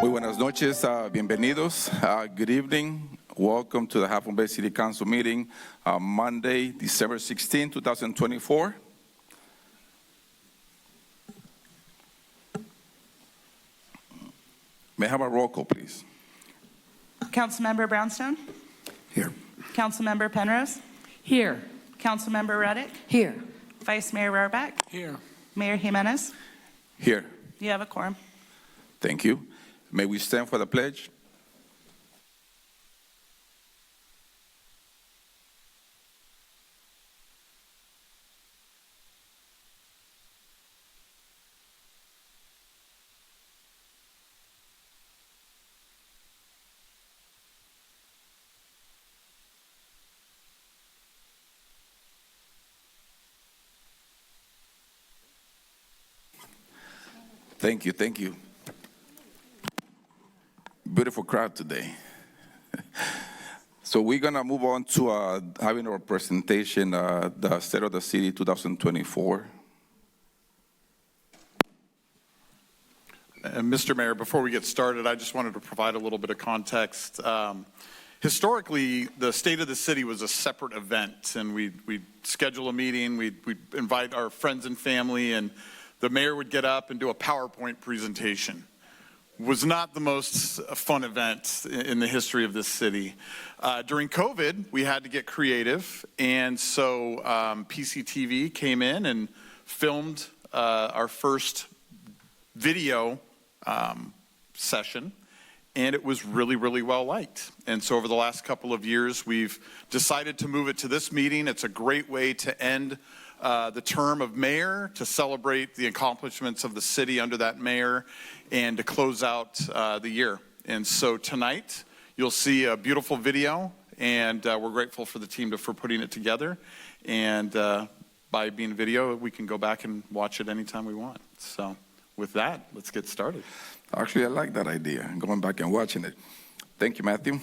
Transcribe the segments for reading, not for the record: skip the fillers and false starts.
Muy buenas noches, bienvenidos. Good evening. Welcome to the Half Moon Bay City Council meeting, Monday, December 16, 2024. May I have a roll call, please? Councilmember Brownstone? Here. Councilmember Penrose? Here. Councilmember Reddick? Here. Vice Mayor Rohrbach? Here. Mayor Jimenez? Here. You have a quorum. Thank you. May we stand for the pledge? Thank you, thank you. Beautiful crowd today. So we're gonna move on to having our presentation, the State of the City 2024. And Mr. Mayor, before we get started, I just wanted to provide a little bit of context. Historically, the State of the City was a separate event, and we'd schedule a meeting, we'd invite our friends and family, and the mayor would get up and do a PowerPoint presentation. Was not the most fun event in the history of this city. During COVID, we had to get creative, and so PCTV came in and filmed our first video session, and it was really, really well liked. And so over the last couple of years, we've decided to move it to this meeting. It's a great way to end the term of mayor, to celebrate the accomplishments of the city under that mayor, and to close out the year. And so tonight, you'll see a beautiful video, and we're grateful for the team for putting it together. And by being video, we can go back and watch it anytime we want. So with that, let's get started. Actually, I like that idea, going back and watching it. Thank you, Matthew.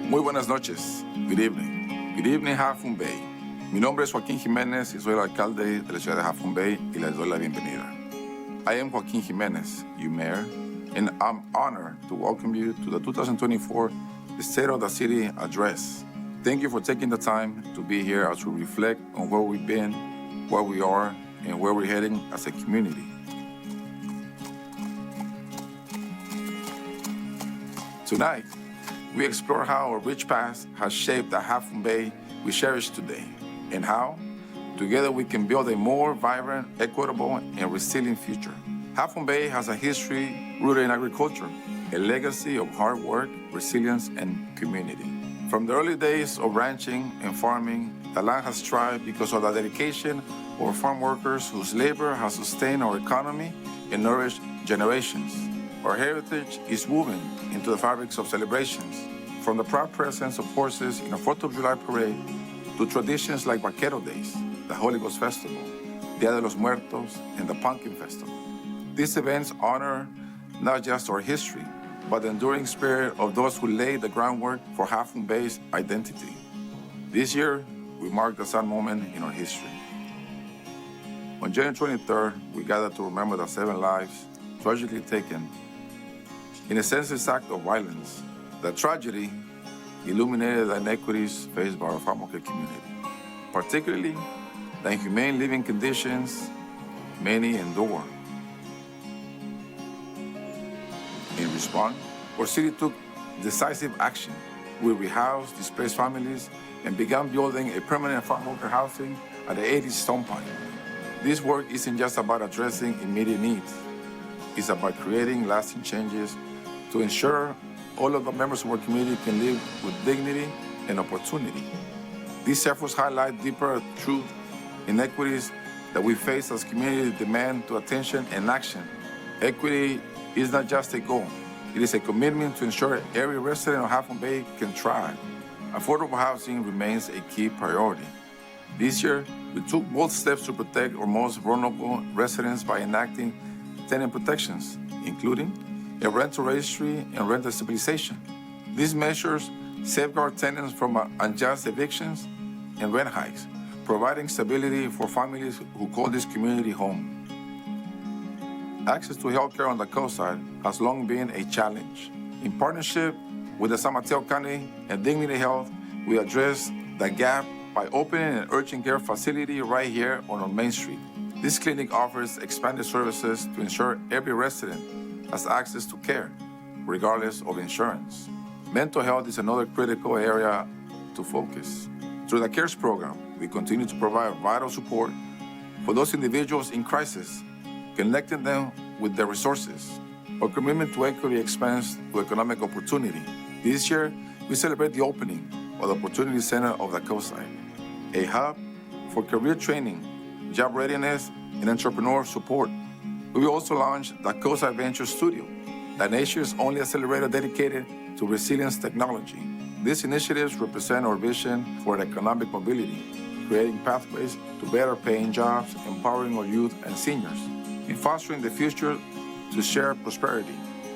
Muy buenas noches. Good evening. Good evening, Half Moon Bay. Mi nombre es Joaquín Jiménez y soy el alcalde de la ciudad de Half Moon Bay y les doy la bienvenida. I am Joaquín Jiménez, your mayor, and I'm honored to welcome you to the 2024 State of the City Address. Thank you for taking the time to be here as we reflect on where we've been, where we are, and where we're heading as a community. Tonight, we explore how our rich past has shaped the Half Moon Bay we cherish today, and how, together, we can build a more vibrant, equitable, and resilient future. Half Moon Bay has a history rooted in agriculture, a legacy of hard work, resilience, and community. From the early days of ranching and farming, the land has thrived because of the dedication of our farm workers whose labor has sustained our economy and nourished generations. Our heritage is woven into the fabrics of celebrations, from the proud presence of horses in a 4th of July parade to traditions like Vaquero Days, the Holy Ghost Festival, Dia de los Muertos, and the Pumpkin Festival. These events honor not just our history, but the enduring spirit of those who laid the groundwork for Half Moon Bay's identity. This year, we mark the sad moment in our history. On January 23rd, we gathered to remember the 7 lives tragically taken in a senseless act of violence. The tragedy illuminated the inequities faced by our farm worker community, particularly the inhumane living conditions many endure. In response, our city took decisive action. We rehoused displaced families and began building a permanent farm worker housing at the 80 Stone Pine. This work isn't just about addressing immediate needs. It's about creating lasting changes to ensure all of the members of our community can live with dignity and opportunity. These efforts highlight deeper truth inequities that we face as community demand to attention and action. Equity is not just a goal, It is a commitment to ensure every resident of Half Moon Bay can thrive. Affordable housing remains a key priority. This year, we took bold steps to protect our most vulnerable residents by enacting tenant protections, including a rental registry and rental stabilization. These measures safeguard tenants from unjust evictions and rent hikes, providing stability for families who call this community home. Access to healthcare on the coast side has long been a challenge. In partnership with the San Mateo County and Dignity Health, we address the gap by opening an urgent care facility right here on our Main Street. This clinic offers expanded services to ensure every resident has access to care, regardless of insurance. Mental health is another critical area to focus. Through the CARES program, we continue to provide vital support for those individuals in crisis, connecting them with their resources. Our commitment to equity expands to economic opportunity. This year, we celebrate the opening of the Opportunity Center of the Coastside, a hub for career training, job readiness, and entrepreneur support. We will also launch the Coastside Venture Studio, the nation's only accelerator dedicated to resilience technology. These initiatives represent our vision for economic mobility, creating pathways to better paying jobs, empowering our youth and seniors, and fostering the future to share prosperity.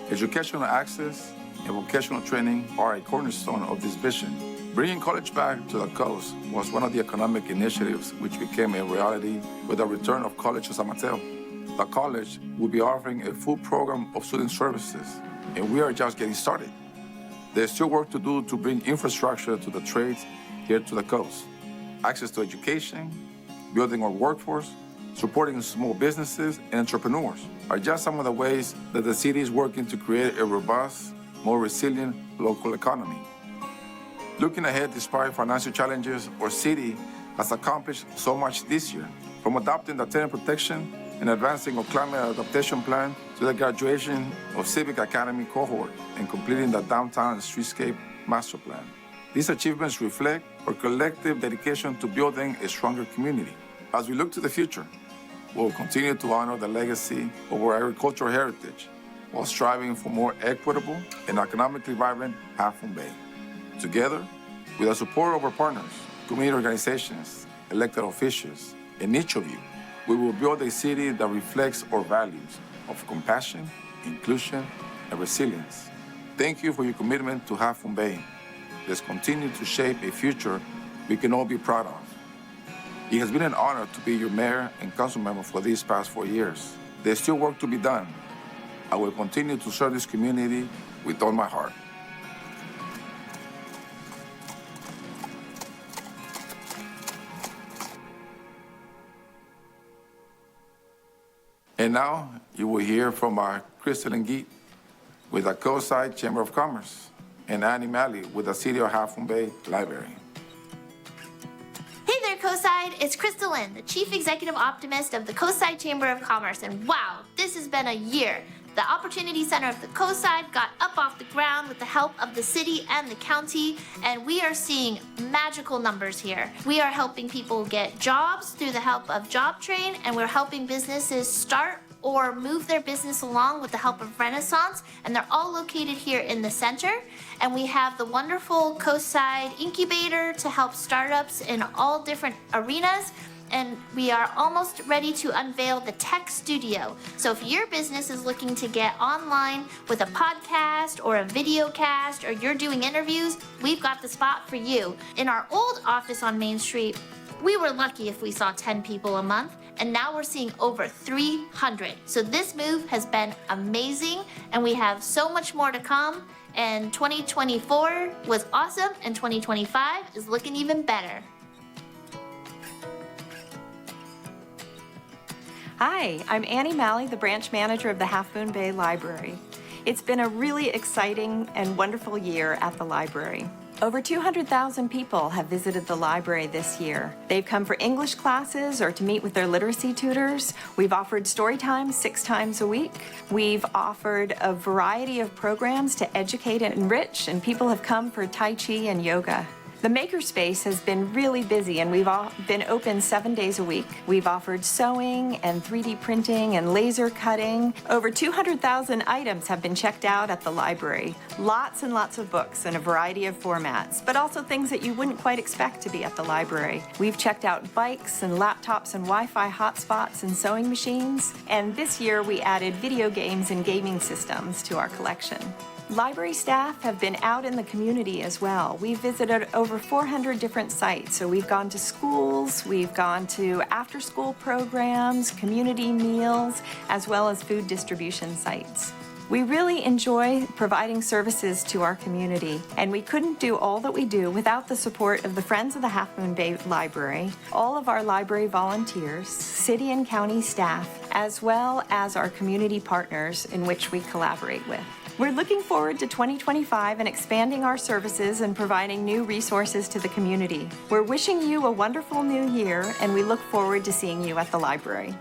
Educational access and vocational training are a cornerstone of this vision. Bringing college back to the coast was one of the economic initiatives which became a reality with the return of college to San Mateo. The college will be offering a full program of student services, and we are just getting started. There's still work to do to bring infrastructure to the trades here to the coast. Access to education, building our workforce, supporting small businesses and entrepreneurs are just some of the ways that the city is working to create a robust, more resilient local economy. Looking ahead, despite financial challenges, our city has accomplished so much this year, from adopting the tenant protection and advancing our climate adaptation plan to the graduation of Civic Academy cohort and completing the downtown streetscape master plan. These achievements reflect our collective dedication to building a stronger community. As we look to the future, we'll continue to honor the legacy of our agricultural heritage while striving for more equitable and economically vibrant Half Moon Bay. Together, with the support of our partners, community organizations, elected officials, and each of you, we will build a city that reflects our values of compassion, inclusion, and resilience. Thank you for your commitment to Half Moon Bay. Let's continue to shape a future we can all be proud of. It has been an honor to be your mayor and council member for these past 4 years. There's still work to be done. I will continue to serve this community with all my heart. And now you will hear from our Crystalline Geet with the Coastside Chamber of Commerce and Annie Malley with the City of Half Moon Bay Library. Hey there, Coastside. It's Crystalline, the Chief Executive Optimist of the Coastside Chamber of Commerce. And wow, this has been a year. The Opportunity Center of the Coastside got up off the ground with the help of the city and the county, and we are seeing magical numbers here. We are helping people get jobs through the help of Job Train, and we're helping businesses start or move their business along with the help of Renaissance, and they're all located here in the center. And we have the wonderful Coastside Incubator to help startups in all different arenas. And we are almost ready to unveil the Tech Studio. So if your business is looking to get online with a podcast or a video cast, or you're doing interviews, we've got the spot for you. In our old office on Main Street, we were lucky if we saw 10 people a month, and now we're seeing over 300. So this move has been amazing, and we have so much more to come. And 2024 was awesome, and 2025 is looking even better. Hi, I'm Annie Malley, the branch manager of the Half Moon Bay Library. It's been a really exciting and wonderful year at the library. Over 200,000 people have visited the library this year. They've come for English classes or to meet with their literacy tutors. We've offered story time 6 times a week. We've offered a variety of programs to educate and enrich, and people have come for Tai Chi and yoga. The Makerspace has been really busy, and we've all been open 7 days a week. We've offered sewing and 3D printing and laser cutting. Over 200,000 items have been checked out at the library. Lots and lots of books in a variety of formats, but also things that you wouldn't quite expect to be at the library. We've checked out bikes and laptops and Wi-Fi hotspots and sewing machines. And this year we added video games and gaming systems to our collection. Library staff have been out in the community as well. We've visited over 400 different sites. So we've gone to schools, we've gone to after-school programs, community meals, as well as food distribution sites. We really enjoy providing services to our community, and we couldn't do all that we do without the support of the Friends of the Half Moon Bay Library, all of our library volunteers, city and county staff, as well as our community partners in which we collaborate with. We're looking forward to 2025 and expanding our services and providing new resources to the community. We're wishing you a wonderful new year, and we look forward to seeing you at the library.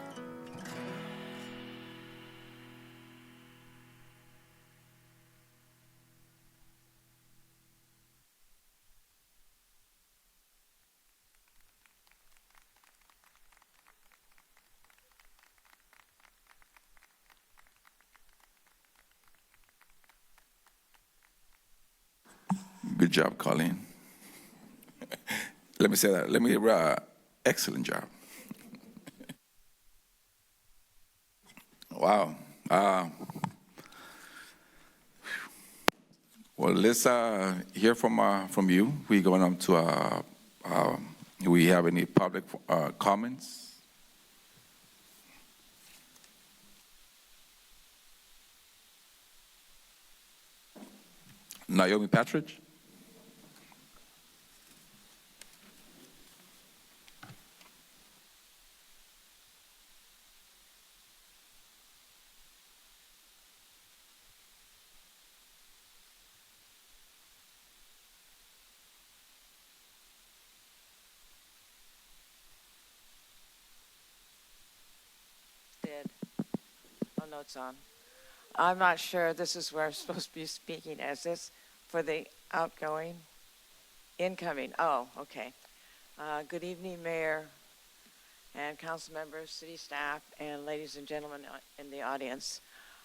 Good job, Colleen. Let me say that. Excellent job. Wow. Well, let's hear from you. We're going on to, do we have any public comments? Naomi Patridge? Oh, no, it's on. I'm not sure this is where I'm supposed to be speaking. Is this for the outgoing? Incoming. Oh, okay. Good evening, Mayor and council members, city staff, and ladies and gentlemen in the audience.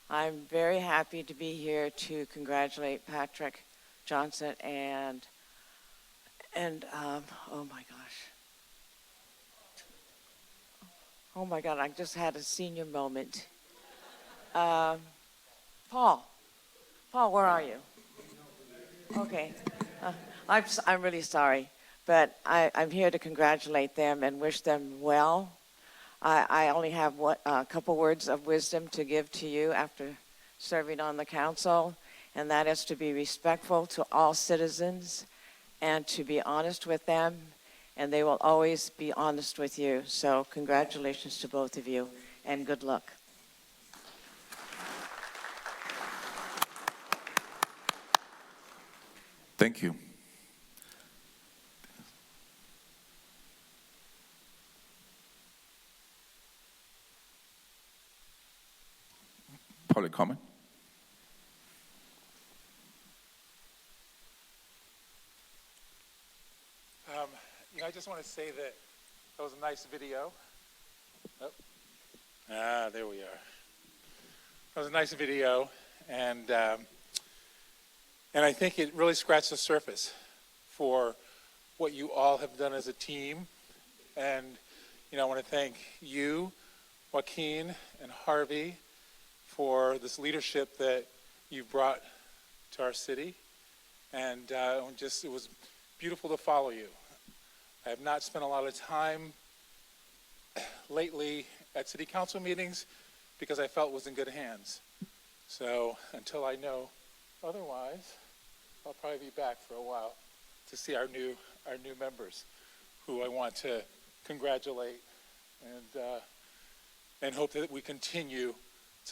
I'm very happy to be here to congratulate Patrick Johnson and oh my gosh. Oh my God, I just had a senior moment. Paul, where are you? Okay, I'm really sorry, but I'm here to congratulate them and wish them well. I only have a couple words of wisdom to give to you after serving on the council, and that is to be respectful to all citizens and to be honest with them, and they will always be honest with you. So congratulations to both of you, and good luck. Thank you. Public comment? I just want to say that was a nice video. Oh. There we are. That was a nice video, and I think it really scratched the surface for what you all have done as a team. And I want to thank you, Joaquin, and Harvey for this leadership that you brought to our city. And it was beautiful to follow you. I have not spent a lot of time lately at city council meetings because I felt it was in good hands. So until I know otherwise, I'll probably be back for a while to see our new members, who I want to congratulate and hope that we continue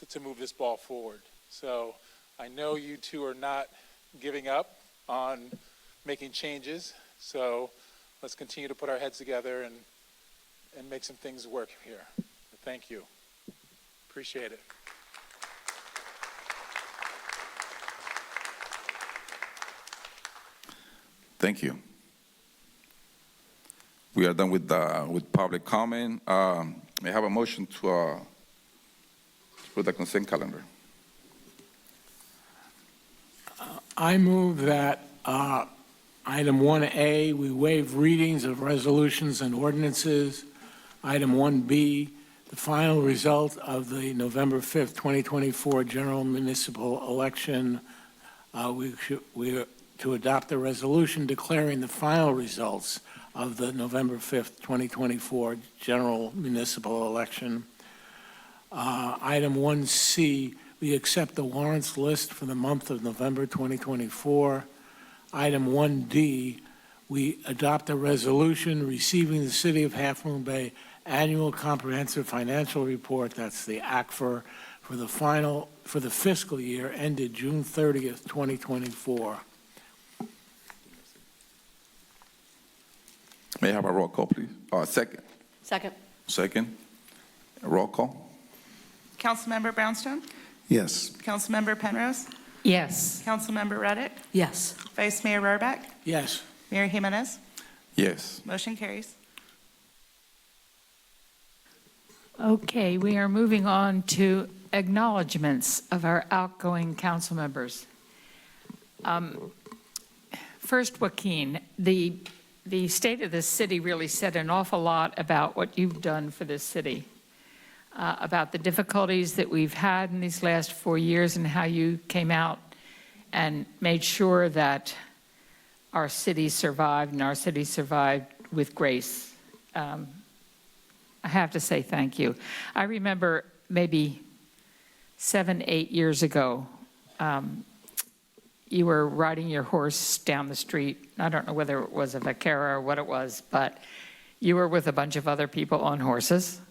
to move this ball forward. So I know you two are not giving up on making changes. So let's continue to put our heads together and make some things work here. Thank you. Appreciate it. Thank you. We are done with public comment. May I have a motion to put the consent calendar? I move that item 1A, we waive readings of resolutions and ordinances. Item 1B, the final result of the November 5th, 2024 general municipal election. We are to adopt a resolution declaring the final results of the November 5th, 2024 general municipal election. Item 1C, we accept the warrants list for the month of November 2024. Item 1D, we adopt a resolution receiving the City of Half Moon Bay Annual Comprehensive Financial Report, that's the ACFR, for the fiscal year ended June 30th, 2024. May I have a roll call, please? Second. Second. Second. Roll call. Councilmember Brownstone, Yes. Councilmember Penrose, Yes. Councilmember Reddick, Yes. Vice Mayor Rohrbeck, Yes. Mayor Jimenez. Yes. Motion carries. Okay, we are moving on to acknowledgements of our outgoing council members. First, Joaquin, the state of this city really said an awful lot about what you've done for this city, about the difficulties that we've had in these last 4 years and how you came out and made sure that our city survived and our city survived with grace. I have to say thank you. I remember maybe 7, 8 years ago, you were riding your horse down the street. I don't know whether it was a vaquera or what it was, but you were with a bunch of other people on horses.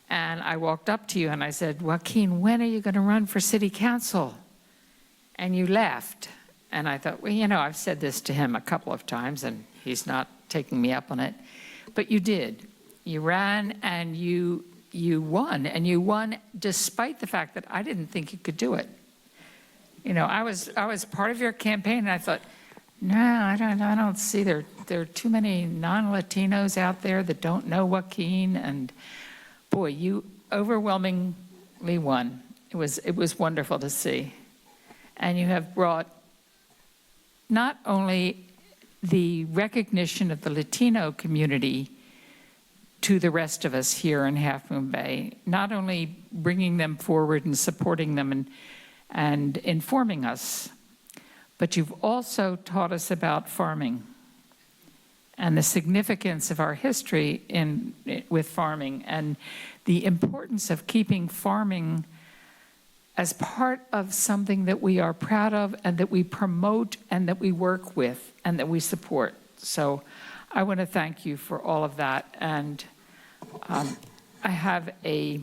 And I walked up to you and I said, Joaquin, when are you going to run for city council? And you laughed. And I thought, well, you know, I've said this to him a couple of times and he's not taking me up on it. But you did. You ran and you won. And you won despite the fact that I didn't think you could do it. You know, I was part of your campaign and I thought, no, I don't see there are too many non-Latinos out there that don't know Joaquin. And boy, you overwhelmingly won. It was wonderful to see. And you have brought not only the recognition of the Latino community to the rest of us here in Half Moon Bay, not only bringing them forward and supporting them and informing us, but you've also taught us about farming and the significance of our history with farming and the importance of keeping farming as part of something that we are proud of and that we promote and that we work with and that we support. So I want to thank you for all of that. And I have a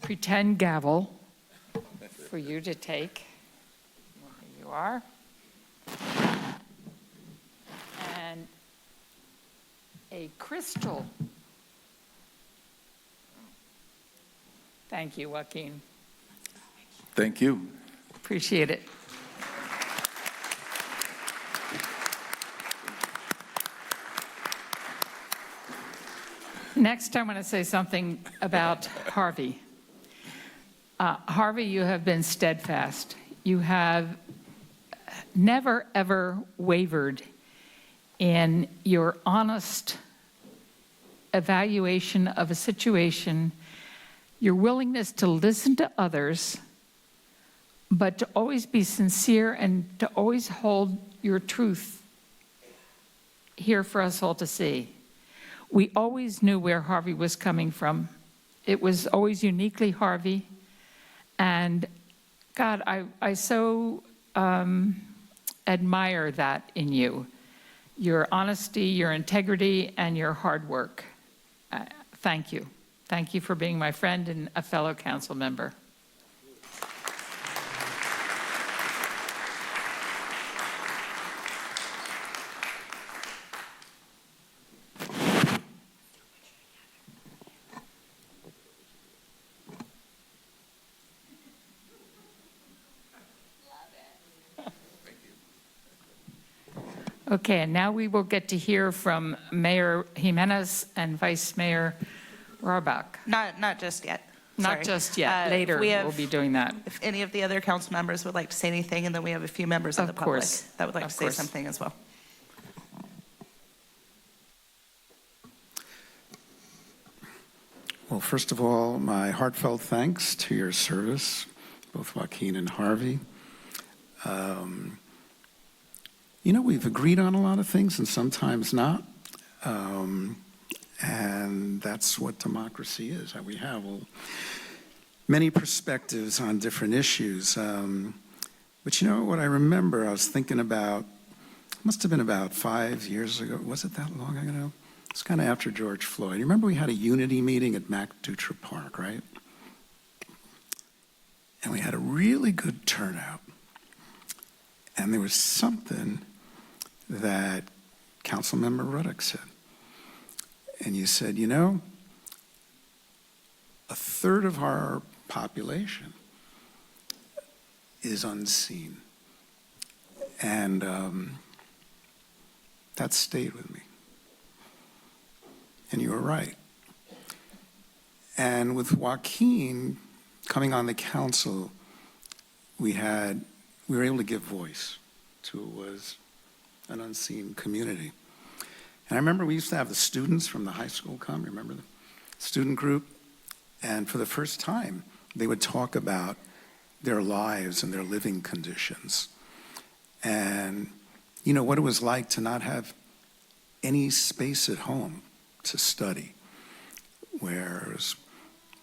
pretend gavel for you to take. Here you are. And a crystal. Thank you, Joaquin. Thank you. Appreciate it. Next, I want to say something about Harvey. Harvey, you have been steadfast. You have never, ever wavered in your honest evaluation of a situation, your willingness to listen to others, but to always be sincere and to always hold your truth here for us all to see. We always knew where Harvey was coming from. It was always uniquely Harvey. And God, I so admire that in you, your honesty, your integrity, and your hard work. Thank you. Thank you for being my friend and a fellow council member. Okay, and now we will get to hear from Mayor Jimenez and Vice Mayor Rohrbach. Not just yet. Not Sorry. just yet. Later, we have- we'll be doing that. If any of the other council members would like to say anything, and then we have a few members of the Of public course. that would like Of to say course. something as well. Well, first of all, my heartfelt thanks to your service, both Joaquin and Harvey. We've agreed on a lot of things and sometimes not. And that's what democracy is, that we have many perspectives on different issues. But what I remember, I was thinking about, must have been about 5 years ago. Was it that long ago? It's kind of after George Floyd. You remember we had a unity meeting at MacDutra Park, right? And we had a really good turnout. And there was something that Councilmember Ruddock said. And you said, a third of our population is unseen. And that stayed with me. And you were right. And with Joaquin coming on the council, we were able to give voice to what was an unseen community. And I remember we used to have the students from the high school come, remember the student group? And for the first time, they would talk about their lives and their living conditions. And, what it was like to not have any space at home to study, where there was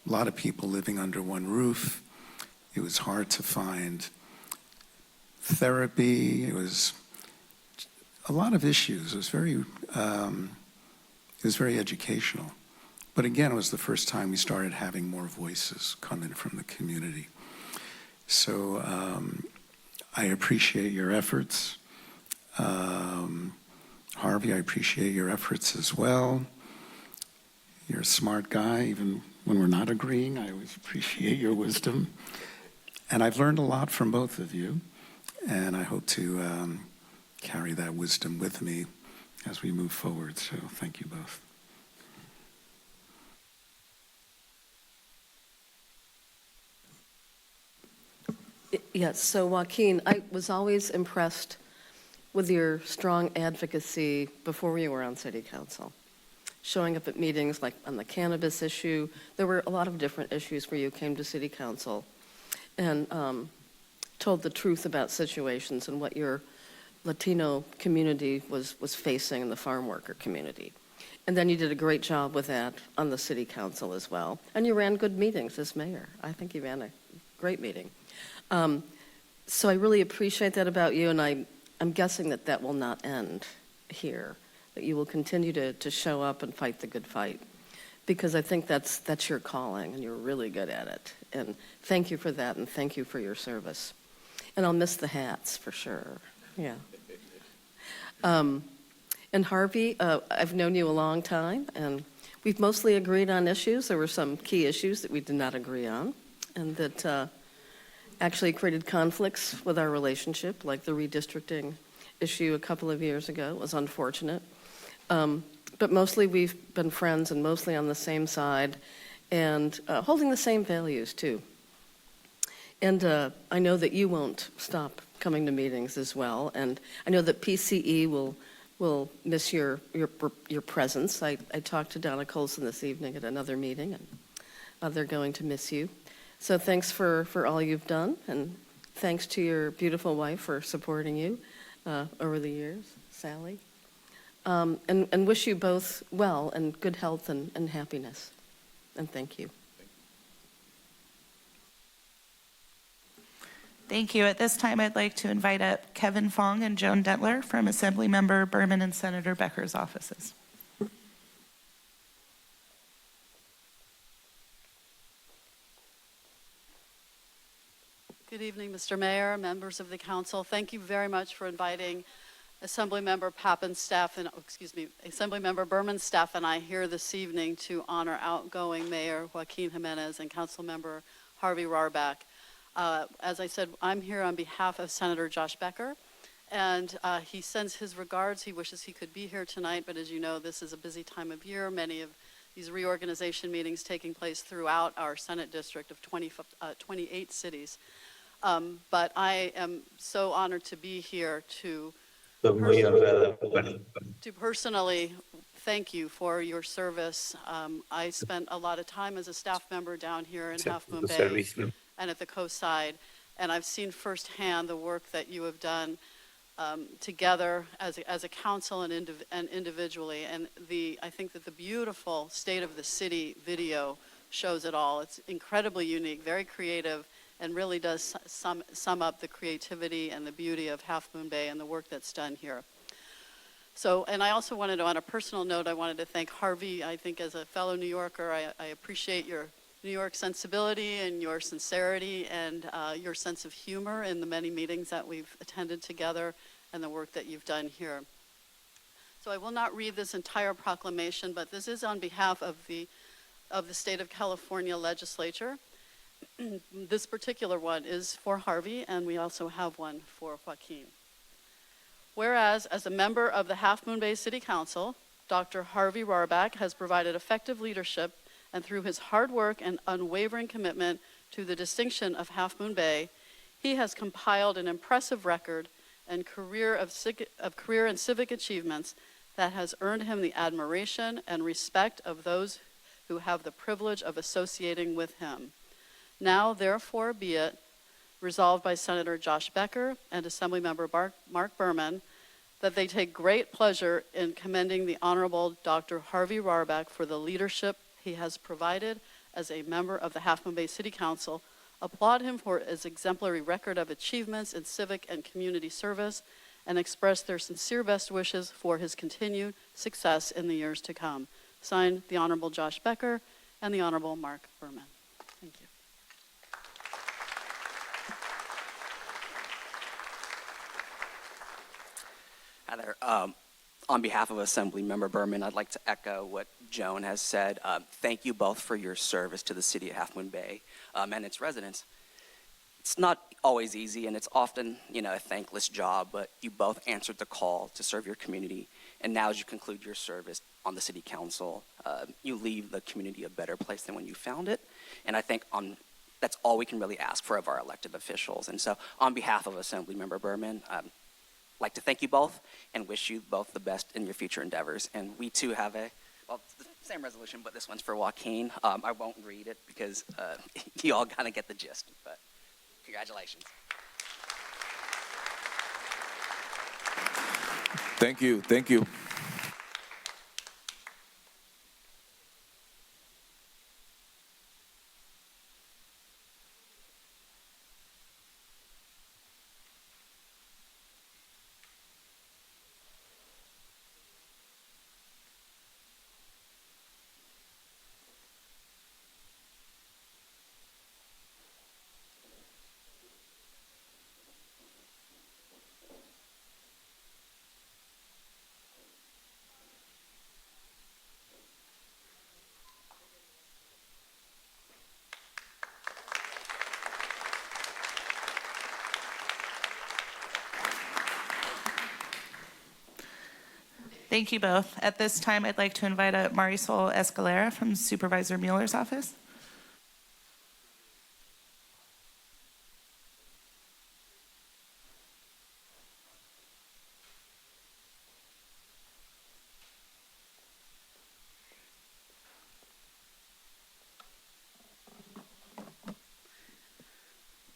a lot of people living under one roof. It was hard to find therapy. It was a lot of issues. It was very educational. But again, it was the first time we started having more voices coming from the community. So I appreciate your efforts. Harvey, I appreciate your efforts as well. You're a smart guy, even when we're not agreeing. I always appreciate your wisdom. And I've learned a lot from both of you, and I hope to carry that wisdom with me as we move forward. So thank you both. Yes, so Joaquin, I was always impressed with your strong advocacy before you were on city council. Showing up at meetings like on the cannabis issue. There were a lot of different issues where you came to city council and told the truth about situations and what your Latino community was facing in the farm worker community. And then you did a great job with that on the city council as well. And you ran good meetings as mayor. I think you ran a great meeting. So I really appreciate that about you, and I'm guessing that will not end here, that you will continue to show up and fight the good fight, because I think that's your calling, and you're really good at it. And thank you for that, and thank you for your service. And I'll miss the hats for sure. Yeah. And Harvey, I've known you a long time, and we've mostly agreed on issues. There were some key issues that we did not agree on, and that actually created conflicts with our relationship, like the redistricting issue a couple of years ago. It was unfortunate. But mostly we've been friends and mostly on the same side and holding the same values too. And I know that you won't stop coming to meetings as well. And I know that PCE will miss your presence. I talked to Donna Colson this evening at another meeting, and they're going to miss you. So thanks for all you've done, and thanks to your beautiful wife for supporting you over the years, Sally. And wish you both well and good health and happiness. And thank you. Thank you. At this time, I'd like to invite up Kevin Fong and Joan Dentler from Assemblymember Berman and Senator Becker's offices. Good evening, Mr. Mayor, members of the council. Thank you very much for inviting Assemblymember Pappin's staff and, Assemblymember Berman's staff and I here this evening to honor outgoing Mayor Joaquin Jimenez and Councilmember Harvey Rohrbach. As I said, I'm here on behalf of Senator Josh Becker And he sends his regards. He wishes he could be here tonight, but as you know, this is a busy time of year. Many of these reorganization meetings taking place throughout our Senate district of 28 cities. But I am so honored to be here to personally thank you for your service. I spent a lot of time as a staff member down here in Half Moon Bay and at the Coast Side, and I've seen firsthand the work that you have done together as a council and individually. And I think that the beautiful State of the City video shows it all. It's incredibly unique, very creative, and really does sum up the creativity and the beauty of Half Moon Bay and the work that's done here. So, and I also wanted to, on a personal note, I wanted to thank Harvey. I think as a fellow New Yorker, I appreciate your New York sensibility and your sincerity and your sense of humor in the many meetings that we've attended together and the work that you've done here. So I will not read this entire proclamation, but this is on behalf of the State of California Legislature. This particular one is for Harvey, and we also have one for Joaquin. Whereas, as a member of the Half Moon Bay City Council, Dr. Harvey Rohrback has provided effective leadership, and through his hard work and unwavering commitment to the distinction of Half Moon Bay, he has compiled an impressive record and career and civic achievements that has earned him the admiration and respect of those who have the privilege of associating with him. Now, therefore, be it resolved by Senator Josh Becker and Assemblymember Mark Berman that they take great pleasure in commending the Honorable Dr. Harvey Rohrback for the leadership he has provided as a member of the Half Moon Bay City Council, applaud him for his exemplary record of achievements in civic and community service, and express their sincere best wishes for his continued success in the years to come. Signed, the Honorable Josh Becker and the Honorable Mark Berman. Thank you. Hi there. On behalf of Assemblymember Berman, I'd like to echo what Joan has said. Thank you both for your service to the city of Half Moon Bay and its residents. It's not always easy, and it's often, a thankless job, but you both answered the call to serve your community, and now as you conclude your service on the city council, you leave the community a better place than when you found it, and I think that's all we can really ask for of our elected officials. And so on behalf of Assemblymember Berman, like to thank you both and wish you both the best in your future endeavors. And we too have it's the same resolution, but this one's for Joaquin. I won't read it because you all kind of get the gist, but congratulations. Thank you. Thank you. Thank you both. At this time, I'd like to invite up Marisol Escalera from Supervisor Mueller's office.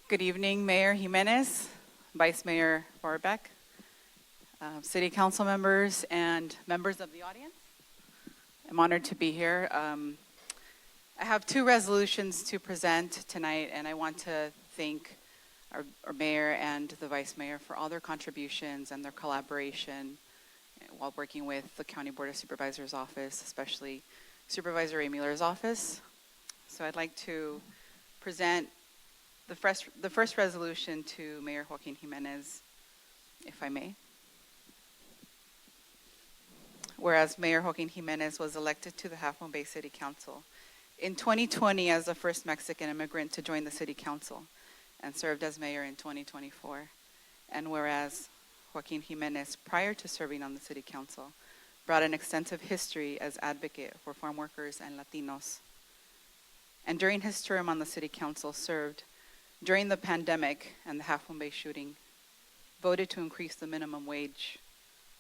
Good evening, Mayor Jimenez, Vice Mayor Rohrback, City Council members, and members of the audience. I'm honored to be here. I have two resolutions to present tonight, and I want to thank our Mayor and the Vice Mayor for all their contributions and their collaboration while working with the County Board of Supervisors office, especially Supervisor A. Mueller's office. So I'd like to present the first resolution to Mayor Joaquin Jimenez, if I may. Whereas Mayor Joaquin Jimenez was elected to the Half Moon Bay City Council in 2020 as the first Mexican immigrant to join the City Council and served as mayor in 2024. And whereas Joaquin Jimenez, prior to serving on the City Council, brought an extensive history as advocate for farm workers and Latinos. And during his term on the City Council, served during the pandemic and the Half Moon Bay shooting, voted to increase the minimum wage,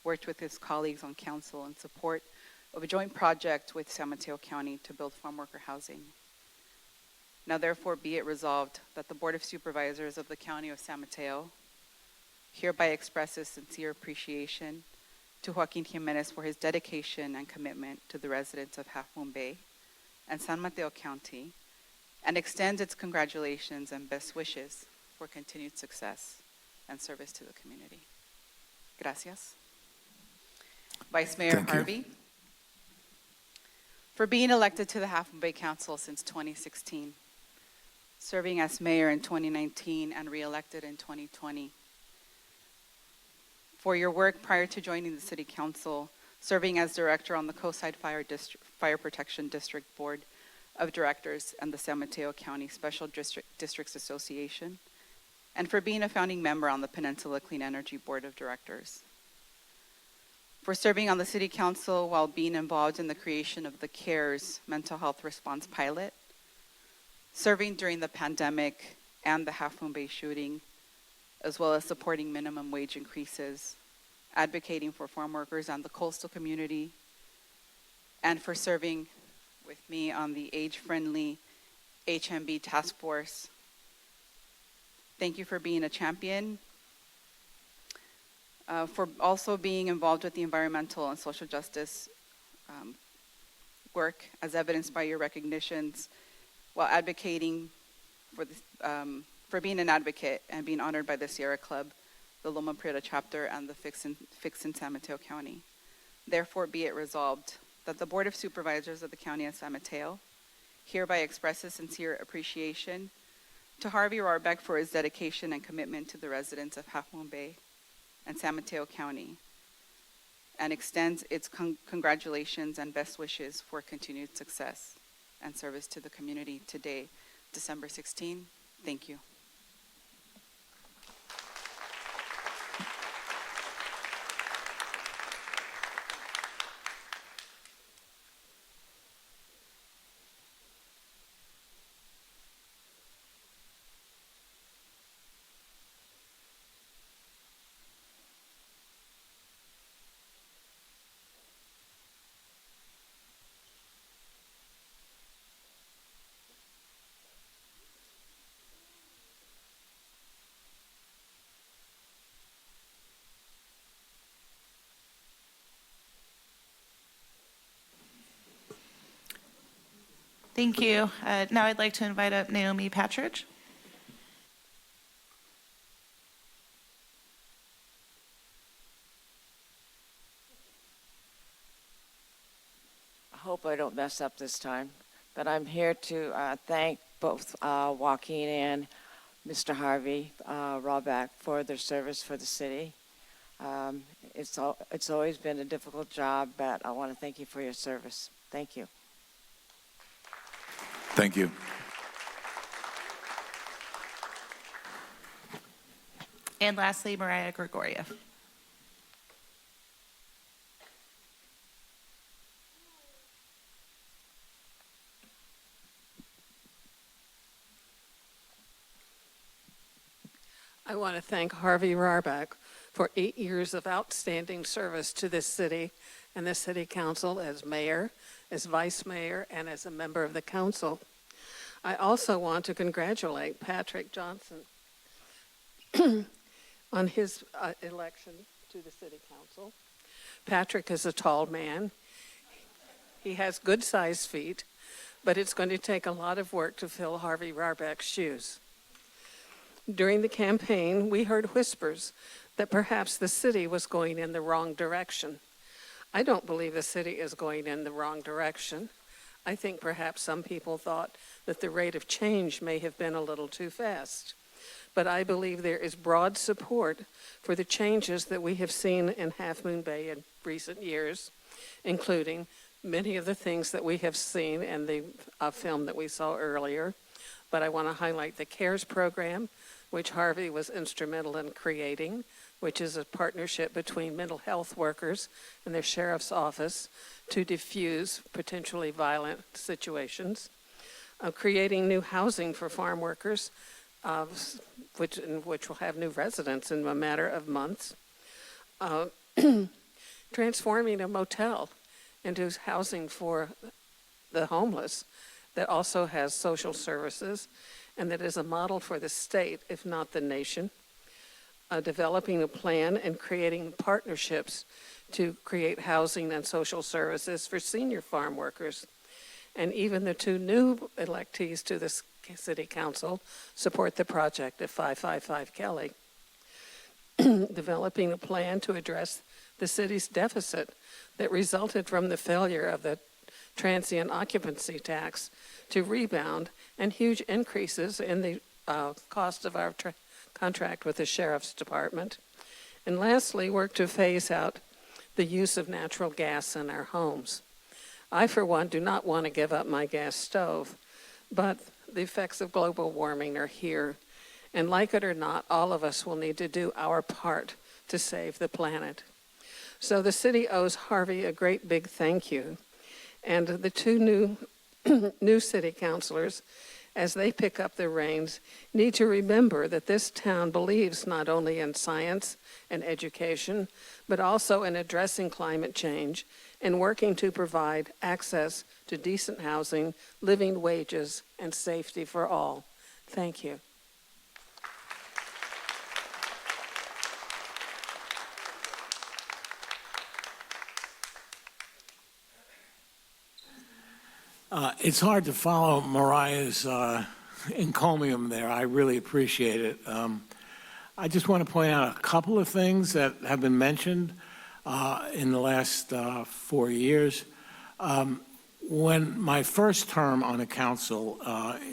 worked with his colleagues on council in support of a joint project with San Mateo County to build farm worker housing. Now therefore be it resolved that the Board of Supervisors of the County of San Mateo hereby expresses sincere appreciation to Joaquin Jimenez for his dedication and commitment to the residents of Half Moon Bay and San Mateo County, and extends its congratulations and best wishes for continued success and service to the community. Gracias. Vice Mayor Thank you. Harvey, for being elected to the Half Moon Bay Council since 2016, serving as mayor in 2019 and re-elected in 2020. For your work prior to joining the City Council, serving as director on the Coastside Fire Protection District Board of Directors and the San Mateo County Special Districts Association, and for being a founding member on the Peninsula Clean Energy Board of Directors. For serving on the City Council while being involved in the creation of the CARES Mental Health Response Pilot, serving during the pandemic and the Half Moon Bay shooting, as well as supporting minimum wage increases, advocating for farm workers and the coastal community, and for serving with me on the age-friendly HMB task force. Thank you for being a champion, for also being involved with the environmental and social justice work, as evidenced by your recognitions, while advocating for being an advocate and being honored by the Sierra Club, the Loma Prieta chapter, and the Fix in San Mateo County. Therefore, be it resolved that the Board of Supervisors of the County of San Mateo hereby expresses sincere appreciation to Harvey Rarbeck for his dedication and commitment to the residents of Half Moon Bay and San Mateo County, and extends its congratulations and best wishes for continued success and service to the community today, December 16. Thank you. Thank you. Now I'd like to invite up Naomi Patridge. I hope I don't mess up this time, but I'm here to thank both Joaquin and Mr. Harvey Rarbeck for their service for the city. It's always been a difficult job, but I want to thank you for your service. Thank you. Thank you. And lastly, Mariah Grigoriev. I want to thank Harvey Rarbeck for 8 years of outstanding service to this city and the city council as mayor, as vice mayor, and as a member of the council. I also want to congratulate Patrick Johnson on his election to the city council. Patrick is a tall man. He has good-sized feet, but it's going to take a lot of work to fill Harvey Rarbeck's shoes. During the campaign, we heard whispers that perhaps the city was going in the wrong direction. I don't believe the city is going in the wrong direction. I think perhaps some people thought that the rate of change may have been a little too fast. But I believe there is broad support for the changes that we have seen in Half Moon Bay in recent years, including many of the things that we have seen in the film that we saw earlier. But I want to highlight the CARES program, which Harvey was instrumental in creating, which is a partnership between mental health workers and their sheriff's office to diffuse potentially violent situations. Creating new housing for farm workers, which will have new residents in a matter of months. Transforming a motel into housing for the homeless that also has social services and that is a model for the state, if not the nation. Developing a plan and creating partnerships to create housing and social services for senior farm workers. And even the two new electees to the City Council support the project at 555 Kelly. Developing a plan to address the city's deficit that resulted from the failure of the transient occupancy tax to rebound and huge increases in the cost of our contract with the Sheriff's Department. And lastly, work to phase out the use of natural gas in our homes. I, for one, do not want to give up my gas stove, but the effects of global warming are here. And like it or not, all of us will need to do our part to save the planet. So the city owes Harvey a great big thank you. And the two new city councilors, as they pick up the reins, need to remember that this town believes not only in science and education, but also in addressing climate change and working to provide access to decent housing, living wages, and safety for all. Thank you. It's hard to follow Mariah's encomium there. I really appreciate it. I just want to point out a couple of things that have been mentioned in the last 4 years. When my first term on the council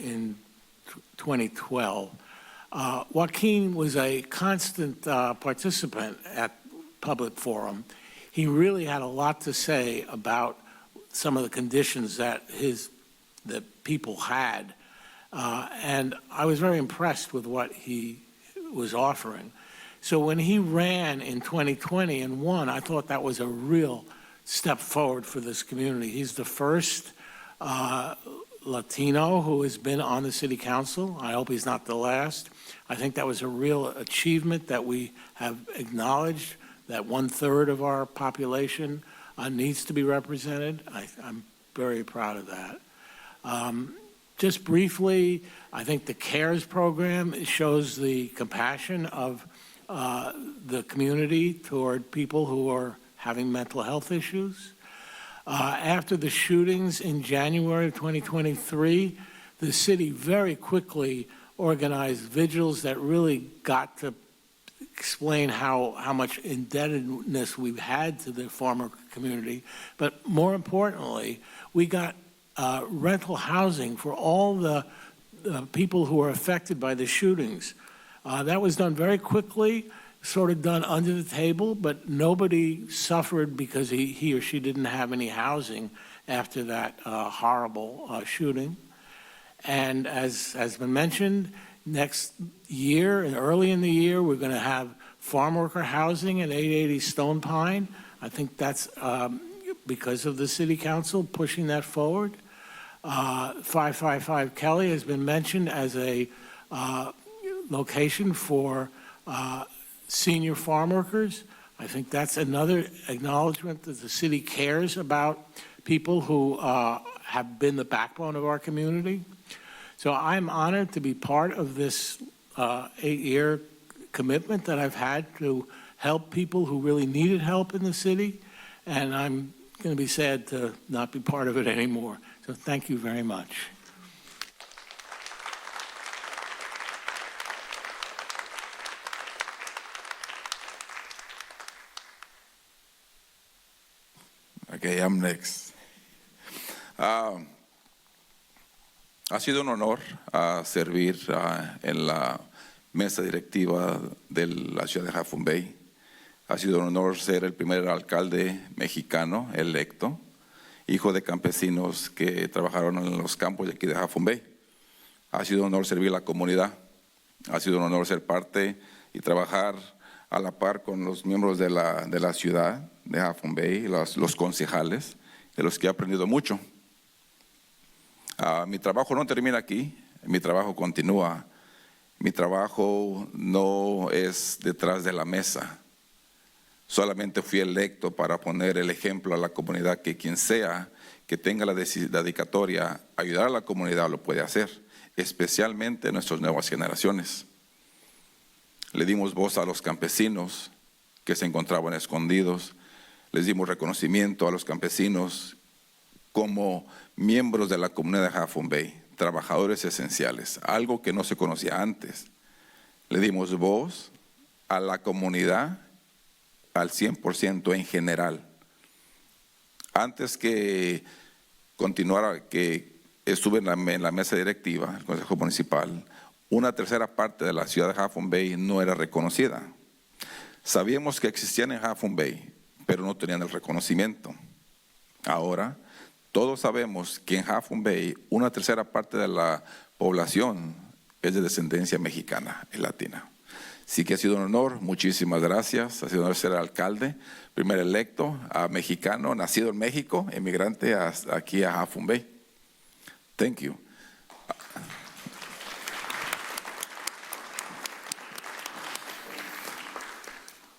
in 2012, Joaquin was a constant participant at public forum. He really had a lot to say about some of the conditions that people had. And I was very impressed with what he was offering. So when he ran in 2020 and won, I thought that was a real step forward for this community. He's the first Latino who has been on the city council. I hope he's not the last. I think that was a real achievement that we have acknowledged, that 1/3 of our population needs to be represented. I'm very proud of that. Just briefly, I think the CARES program shows the compassion of the community toward people who are having mental health issues. After the shootings in January of 2023, the city very quickly organized vigils that really got to explain how much indebtedness we've had to the former community. But more importantly, we got rental housing for all the people who were affected by the shootings. That was done very quickly, sort of done under the table, but nobody suffered because he or she didn't have any housing after that horrible shooting. And as has been mentioned, next year, and early in the year, we're going to have farm worker housing at 880 Stone Pine. I think that's because of the city council pushing that forward. 555 Kelly has been mentioned as a location for senior farm workers. I think that's another acknowledgement that the city cares about people who have been the backbone of our community. So I'm honored to be part of this 8-year commitment that I've had to help people who really needed help in the city, and I'm going to be sad to not be part of it anymore. So thank you very much. Okay, I'm next. Ha sido un honor servir en la mesa directiva de la ciudad de Half Moon Bay. Ha sido un honor ser el primer alcalde mexicano electo, hijo de campesinos que trabajaron en los campos de aquí de Half Moon Bay. Ha sido un honor servir a la comunidad. Ha sido un honor ser parte y trabajar a la par con los miembros de la ciudad de Half Moon Bay, los concejales, de los que he aprendido mucho. Mi trabajo no termina aquí, mi trabajo continúa. Mi trabajo no es detrás de la mesa. Solamente fui electo para poner el ejemplo a la comunidad que quien sea que tenga la dedicatoria a ayudar a la comunidad lo puede hacer, especialmente nuestras nuevas generaciones. Le dimos voz a los campesinos que se encontraban escondidos, les dimos reconocimiento a los campesinos como miembros de la comunidad de Half Moon Bay, trabajadores esenciales, algo que no se conocía antes. Le dimos voz a la comunidad al 100% en general. Antes que continuara, que estuve en la mesa directiva, el Consejo Municipal, una tercera parte de la ciudad de Half Moon Bay no era reconocida. Sabíamos que existían en Half Moon Bay, pero no tenían el reconocimiento. Ahora, todos sabemos que en Half Moon Bay una tercera parte de la población es de descendencia mexicana y latina. Sí que ha sido un honor, muchísimas gracias. Ha sido un honor ser alcalde, primer electo, mexicano, nacido en México, emigrante aquí a Half Moon Bay. Thank you.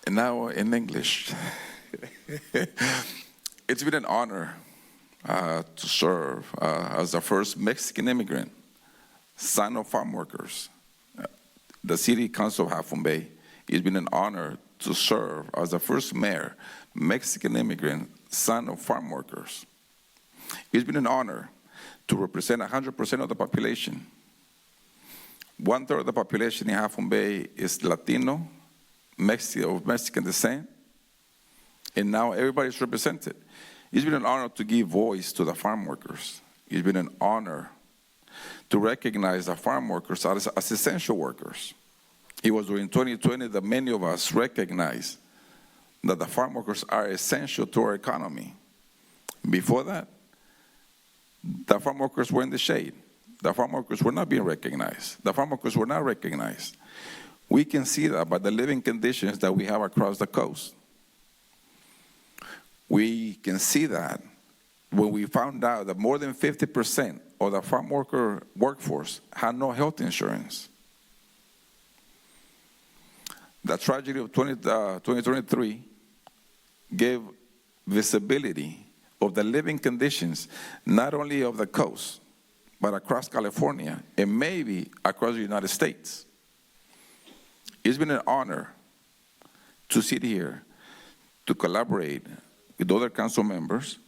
And now in English. It's been an honor to serve as the first Mexican immigrant, son of farm workers. The City Council of Half Moon Bay. It's been an honor to serve as the first mayor, Mexican immigrant, son of farm workers. It's been an honor to represent 100% of the population. 1/3 of the population in Half Moon Bay is Latino, of Mexican descent, and now everybody's represented. It's been an honor to give voice to the farm workers. It's been an honor to recognize the farm workers as essential workers. It was during 2020 that many of us recognized that the farm workers are essential to our economy. Before that, the farm workers were in the shade. The farm workers were not being recognized. The farm workers were not recognized. We can see that by the living conditions that we have across the coast. We can see that when we found out that more than 50% of the farm worker workforce had no health insurance. The tragedy of 2023 gave visibility of the living conditions, not only of the coast, but across California and maybe across the United States. It's been an honor to sit here, to collaborate with other council members,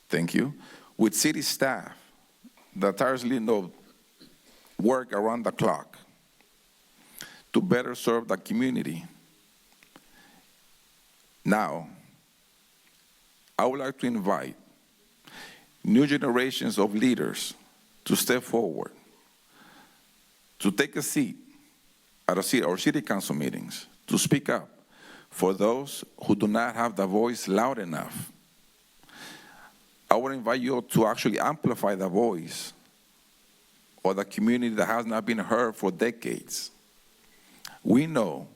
thank you, with city staff that tirelessly work around the clock to better serve the community. Now, I would like to invite new generations of leaders to step forward, to take a seat at our city council meetings, to speak up for those who do not have the voice loud enough. I would invite you to actually amplify the voice of the community that has not been heard for decades. We know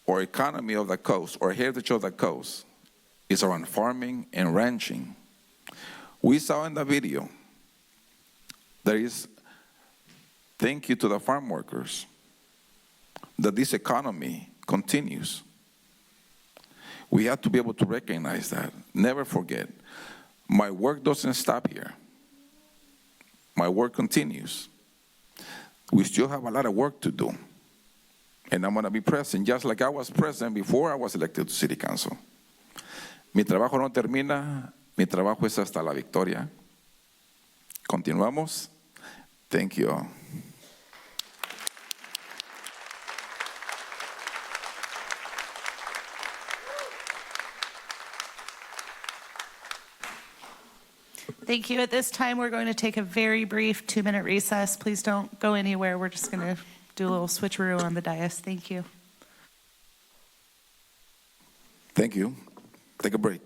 our economy of the coast, our heritage of the coast, is around farming and ranching. We saw in the video, there is, thank you to the farm workers, that this economy continues. We have to be able to recognize that. Never forget, my work doesn't stop here. My work continues. We still have a lot of work to do. And I'm going to be present, just like I was present before I was elected to City Council. Mi trabajo no termina, mi trabajo es hasta la victoria. Continuamos. Thank you all. Thank you. At this time, we're going to take a very brief 2-minute recess. Please don't go anywhere. We're just going to do a little switcheroo on the dais. Thank you. Thank you. Take a break.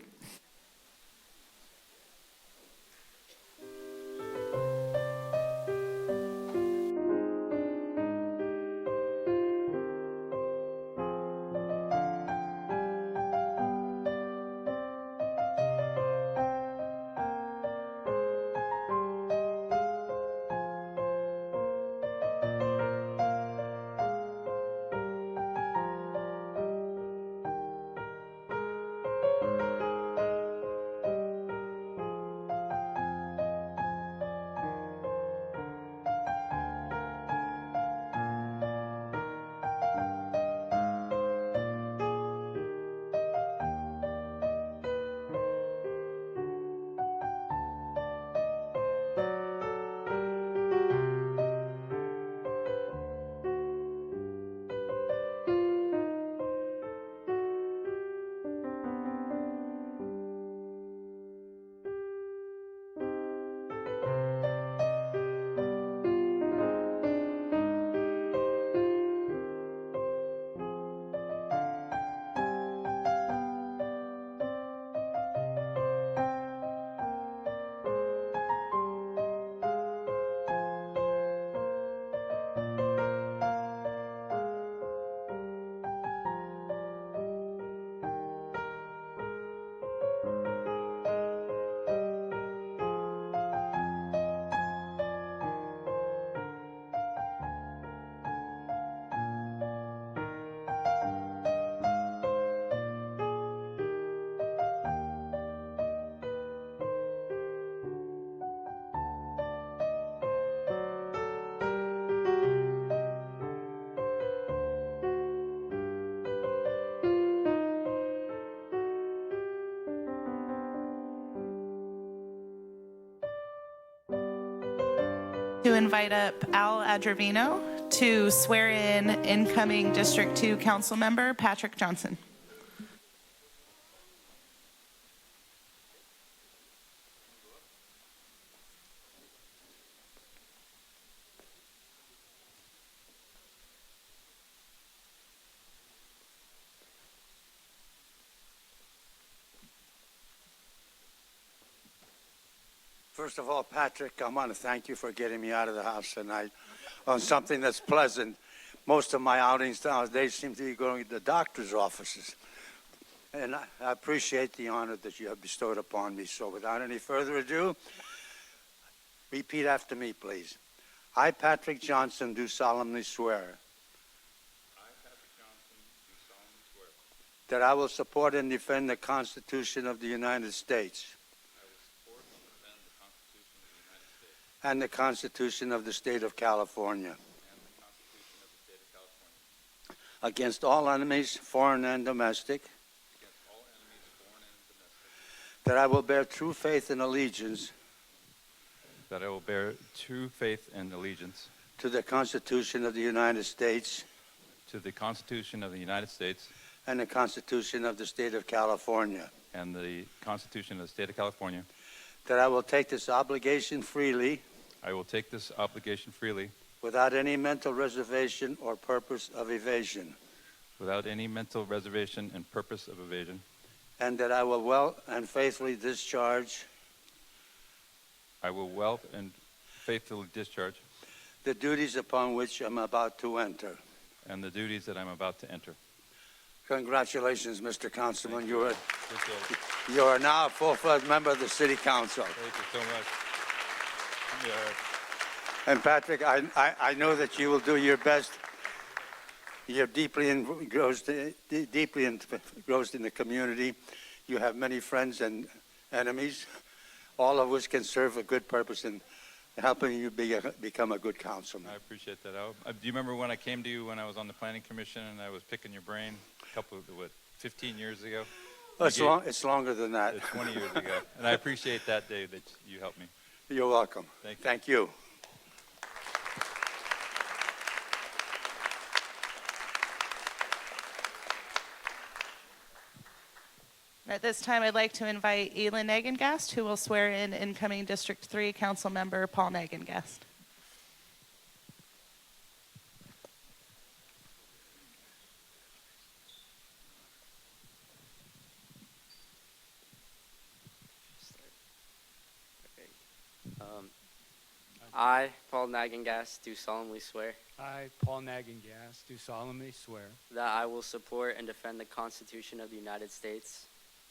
To invite up Al Adravino to swear in incoming District 2 council member Patrick Johnson. First of all, Patrick, I want to thank you for getting me out of the house tonight on something that's pleasant. Most of my outings nowadays seem to be going to the doctor's offices. And I appreciate the honor that you have bestowed upon me. So without any further ado, repeat after me, please. I, Patrick Johnson, do solemnly swear that I will support and defend the Constitution of the United States and the Constitution of the State of California against all enemies, foreign and domestic, that I will bear true faith and allegiance to the Constitution of the United States and the Constitution of the State of California, that I will take this obligation freely without any mental reservation or purpose of evasion, and that I will well and faithfully discharge the duties upon which I'm about to enter. Congratulations, Mr. Councilman. You are now a full-fledged member of the City Council. Thank you so much. And Patrick, I know that you will do your best. You're deeply engrossed in the community. You have many friends and enemies, all of which can serve a good purpose in helping you become a good councilman. I appreciate that, Al. Do you remember when I came to you when I was on the Planning Commission and I was picking your brain a couple of, 15 years ago? It's longer than that. 20 years ago. And I appreciate that day that you helped me. You're welcome. Thank you. At this time, I'd like to invite Elin Nagengast, who will swear in incoming District 3 council member Paul Nagengast. I, Paul Nagengast, do solemnly swear I, Paul Nagengast, do solemnly swear that I will support and defend the Constitution of the United States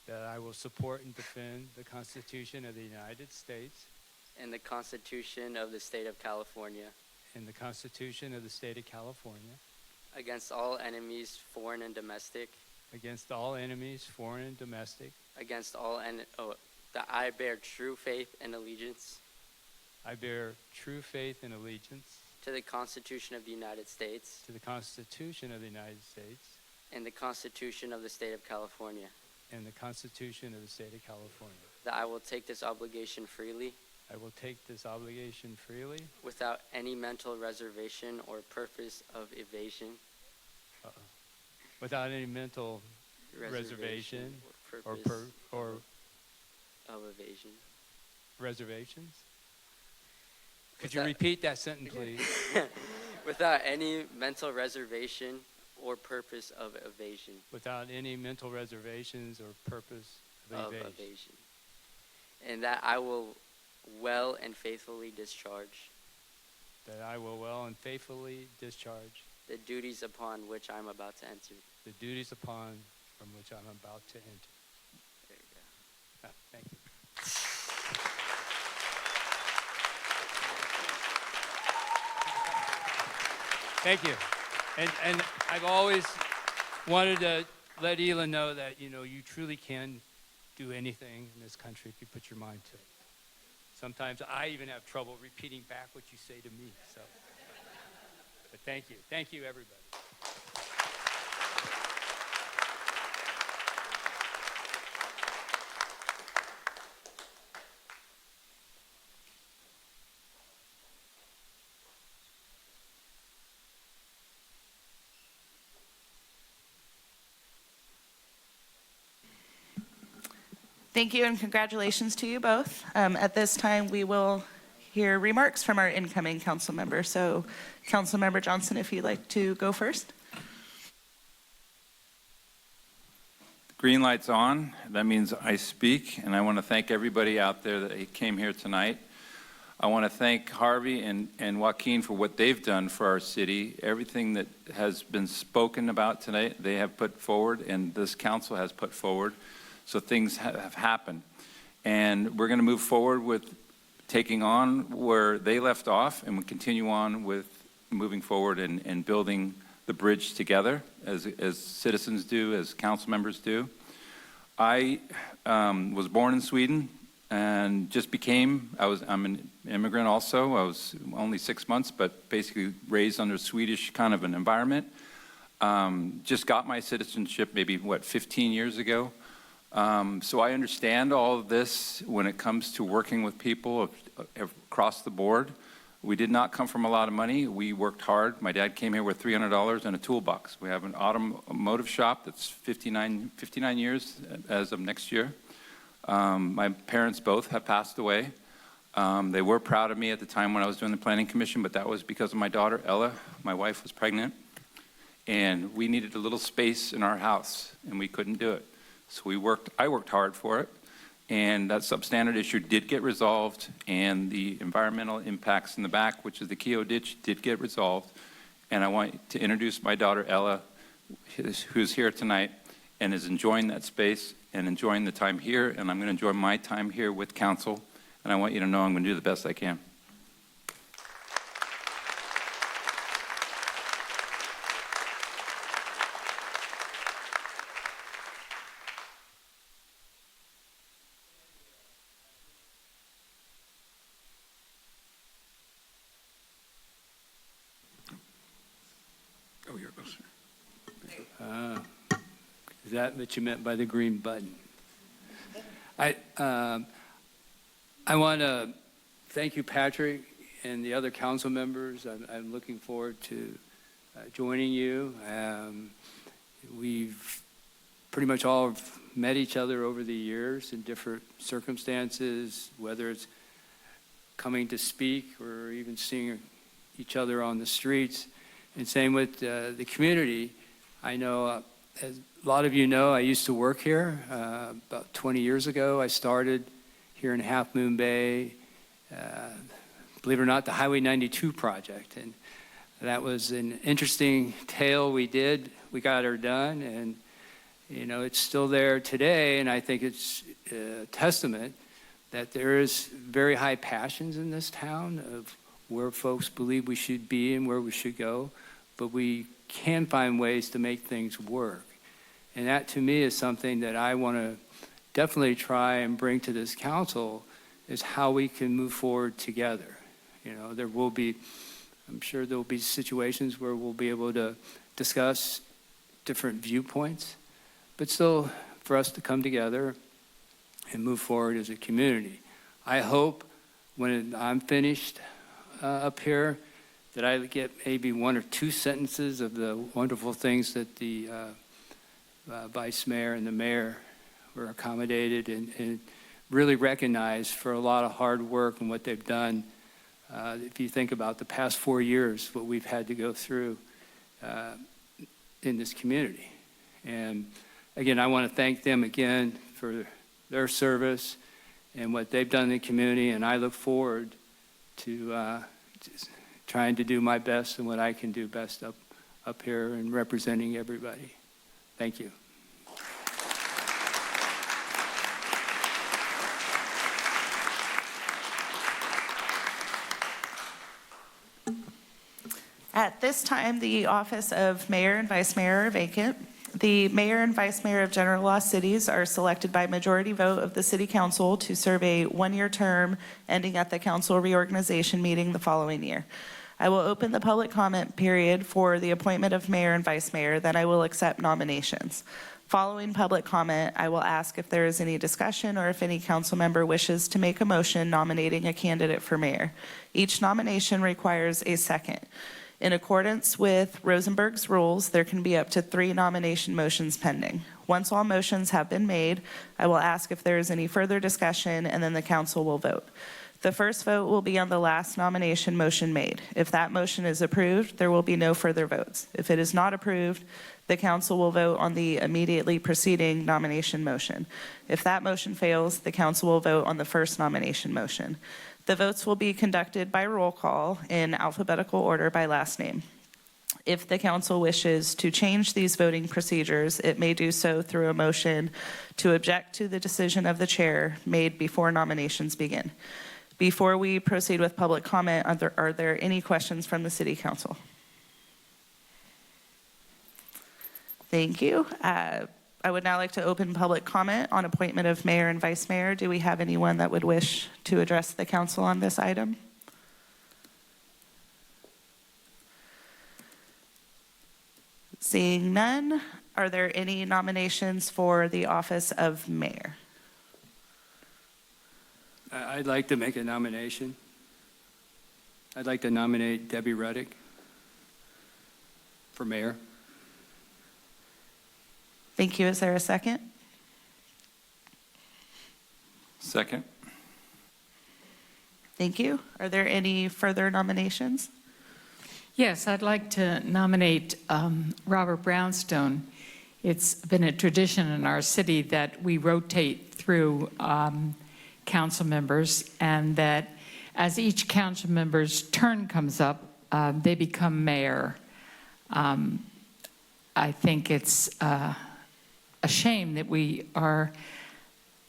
that I will support and defend the Constitution of the United States and the Constitution of the State of California and the Constitution of the State of California against all enemies, foreign and domestic, against all enemies, foreign and domestic, that I bear true faith and allegiance I bear true faith and allegiance to the Constitution of the United States to the Constitution of the United States and the Constitution of the State of California, and the Constitution of the State of California, that I will take this obligation freely I will take this obligation freely without any mental reservation or purpose of evasion, without any mental reservation or or purpose of evasion. Reservations. Could you repeat that sentence, please? Without any mental reservation or purpose of evasion. Without any mental reservations or purpose of evasion. And that I will well and faithfully discharge that I will well and faithfully discharge the duties upon which I'm about to enter. the duties upon from which I'm about to enter. There you go. Thank you. Thank you. And I've always wanted to let Elin know that, you truly can do anything in this country if you put your mind to it. Sometimes I even have trouble repeating back what you say to me. So, but thank you. Thank you, everybody. Thank you and congratulations to you both. At this time, we will hear remarks from our incoming council member. So Councilmember Johnson, if you'd like to go first. Green light's on. That means I speak, and I want to thank everybody out there that came here tonight. I want to thank Harvey and Joaquin for what they've done for our city. Everything that has been spoken about tonight, they have put forward, and this council has put forward. So things have happened. And we're going to move forward with taking on where they left off, and we continue on with moving forward and building the bridge together as citizens do, as council members do. I was born in Sweden and just I'm an immigrant also. I was only 6 months, but basically raised under Swedish kind of an environment. Just got my citizenship maybe, 15 years ago. So I understand all of this when it comes to working with people across the board. We did not come from a lot of money. We worked hard. My dad came here with $300 and a toolbox. We have an automotive shop that's 59 years as of next year. My parents both have passed away. They were proud of me at the time when I was doing the Planning Commission, but that was because of my daughter, Ella. My wife was pregnant, and we needed a little space in our house, and we couldn't do it. So I worked hard for it. And that substandard issue did get resolved, and the environmental impacts in the back, which is the Keogh ditch, did get resolved. And I want to introduce my daughter, Ella, who's here tonight and is enjoying that space and enjoying the time here. And I'm going to enjoy my time here with council. And I want you to know I'm going to do the best I can. Oh, here it goes. Is that what you meant by the green button? I want to thank you, Patrick, and the other council members. I'm looking forward to joining you. We've pretty much all met each other over the years in different circumstances, whether it's coming to speak or even seeing each other on the streets. And same with the community. I know, as a lot of you know, I used to work here. About 20 years ago, I started here in Half Moon Bay, believe it or not, the Highway 92 project. And that was an interesting tale we did. We got her done, and you know, it's still there today, and I think it's a testament that there is very high passions in this town of where folks believe we should be and where we should go, but we can find ways to make things work. And that, to me, is something that I want to definitely try and bring to this council, is how we can move forward together. You know, there will be, I'm sure there will be situations where we'll be able to discuss different viewpoints, but still for us to come together and move forward as a community. I hope when I'm finished up here that I get maybe one or two sentences of the wonderful things that the vice mayor and the mayor were accommodated and really recognized for a lot of hard work and what they've done. If you think about the past 4 years, what we've had to go through in this community. And again, I want to thank them again for their service and what they've done in the community, and I look forward to just trying to do my best and what I can do best up here and representing everybody. Thank you. At this time, the office of mayor and vice mayor are vacant. The mayor and vice mayor of general law cities are selected by majority vote of the city council to serve a one-year term ending at the council reorganization meeting the following year. I will open the public comment period for the appointment of mayor and vice mayor, then I will accept nominations. Following public comment, I will ask if there is any discussion or if any council member wishes to make a motion nominating a candidate for mayor. Each nomination requires a second. In accordance with Rosenberg's rules, there can be up to 3 nomination motions pending. Once all motions have been made, I will ask if there is any further discussion, and then the council will vote. The first vote will be on the last nomination motion made. If that motion is approved, there will be no further votes. If it is not approved, the council will vote on the immediately preceding nomination motion. If that motion fails, the council will vote on the first nomination motion. The votes will be conducted by roll call in alphabetical order by last name. If the council wishes to change these voting procedures, it may do so through a motion to object to the decision of the chair made before nominations begin. Before we proceed with public comment, are there any questions from the City Council? Thank you. I would now like to open public comment on appointment of mayor and vice mayor. Do we have anyone that would wish to address the council on this item? Seeing none, are there any nominations for the office of mayor? I'd like to make a nomination. I'd like to nominate Debbie Reddick for mayor. Thank you. Is there a second? Second. Thank you. Are there any further nominations? Yes, I'd like to nominate Robert Brownstone. It's been a tradition in our city that we rotate through council members, and that as each council member's turn comes up, they become mayor. I think it's a shame that we are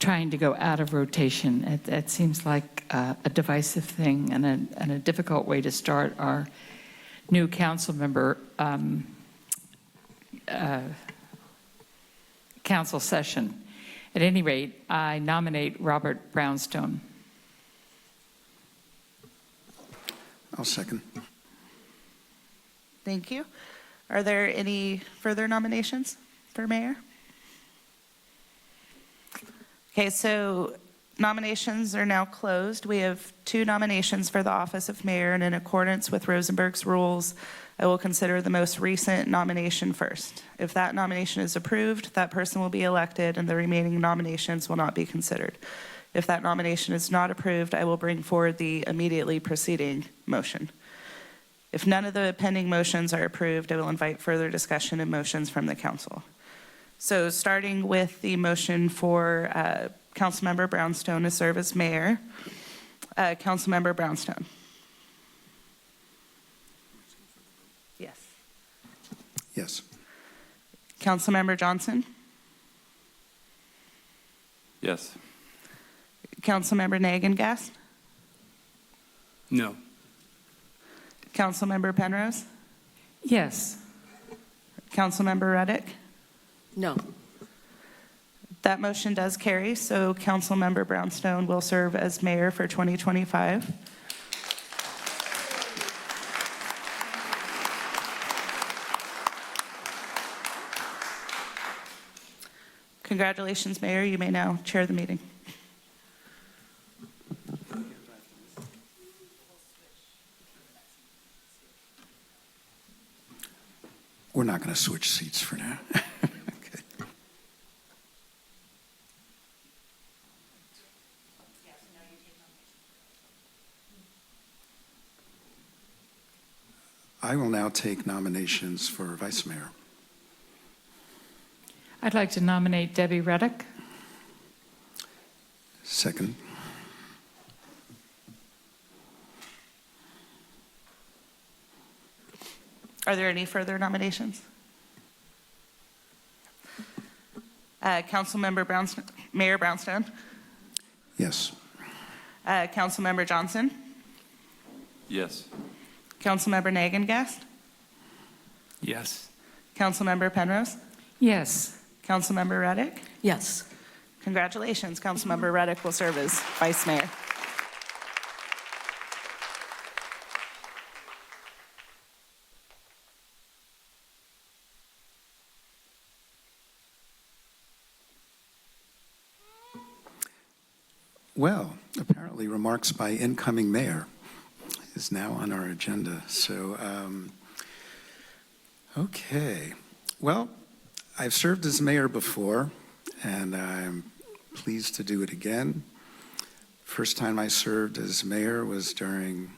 trying to go out of rotation. It seems like a divisive thing and a difficult way to start our new council member council session. At any rate, I nominate Robert Brownstone. I'll second. Thank you. Are there any further nominations for mayor? Okay, so nominations are now closed. We have 2 nominations for the office of mayor, and in accordance with Rosenberg's rules, I will consider the most recent nomination first. If that nomination is approved, that person will be elected, and the remaining nominations will not be considered. If that nomination is not approved, I will bring forward the immediately preceding motion. If none of the pending motions are approved, I will invite further discussion and motions from the council. So starting with the motion for Councilmember Brownstone to serve as mayor. Councilmember Brownstone. Yes. Yes. Councilmember Johnson. Yes. Councilmember Nagengast. No. Councilmember Penrose. Yes. Councilmember Reddick. No. That motion does carry, so Councilmember Brownstone will serve as mayor for 2025. Congratulations, Mayor. You may now chair the meeting. We're not going to switch seats for now. Okay. I will now take nominations for vice mayor. I'd like to nominate Debbie Reddick. Second. Are there any further nominations? Councilmember Brownstone, Mayor Brownstone. Yes. Councilmember Johnson. Yes. Councilmember Nagengast. Yes. Councilmember Penrose. Yes. Councilmember Reddick. Yes. Congratulations, Councilmember Reddick will serve as vice mayor. Well, apparently remarks by incoming mayor is now on our agenda. So, okay. Well, I've served as mayor before, and I'm pleased to do it again. First time I served as mayor was during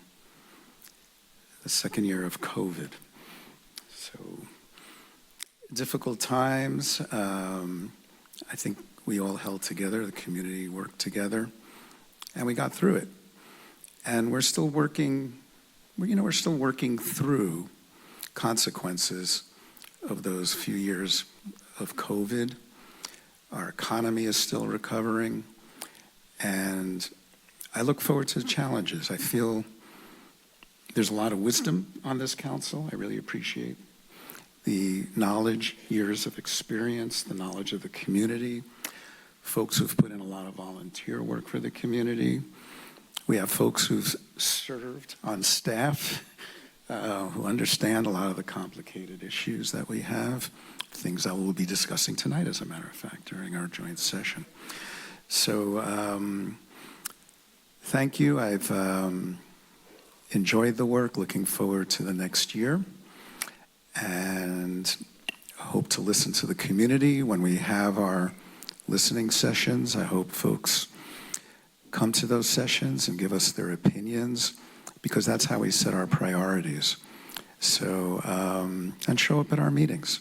the second year of COVID. So difficult times. I think we all held together, the community worked together, and we got through it. And we're still working, we're still working through consequences of those few years of COVID. Our economy is still recovering, and I look forward to the challenges. I feel there's a lot of wisdom on this council. I really appreciate the knowledge, years of experience, the knowledge of the community, folks who've put in a lot of volunteer work for the community. We have folks who've served on staff who understand a lot of the complicated issues that we have, things that we'll be discussing tonight, as a matter of fact, during our joint session. So thank you. I've enjoyed the work, looking forward to the next year, and hope to listen to the community when we have our listening sessions. I hope folks come to those sessions and give us their opinions, because that's how we set our priorities. So, and show up at our meetings.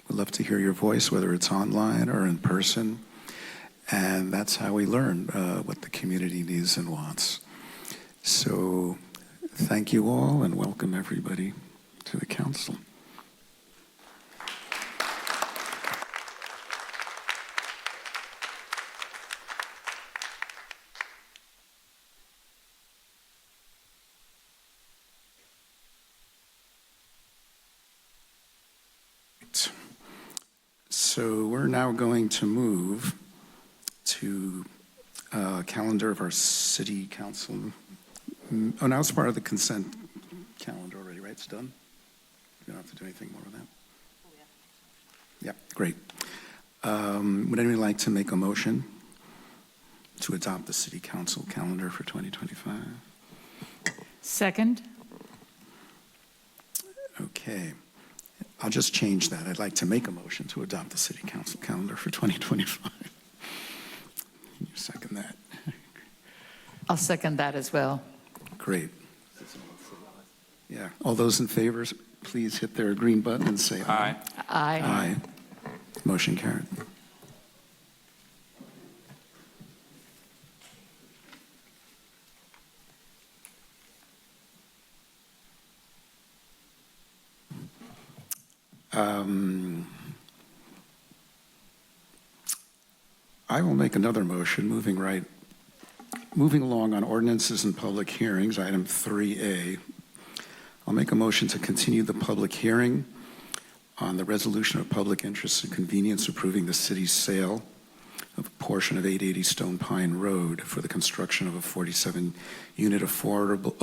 We'd love to hear your voice, whether it's online or in person. And that's how we learn what the community needs and wants. So thank you all, and welcome everybody to the council. So we're now going to move to calendar of our city council. Oh, now it's part of the consent calendar already, right? It's done? We don't have to do anything more with that? Oh, yeah. Yeah, great. Would anyone like to make a motion to adopt the city council calendar for 2025? Second. Okay. I'll just change that. I'd like to make a motion to adopt the city council calendar for 2025. Can you second that? I'll second that as well. Great. Yeah. All those in favor, please hit their green button and say aye. Aye. Aye. Motion carried. I will make another motion, moving along on ordinances and public hearings, item 3A. I'll make a motion to continue the public hearing on the resolution of public interest and convenience approving the city's sale of a portion of 880 Stone Pine Road for the construction of a 47-unit affordable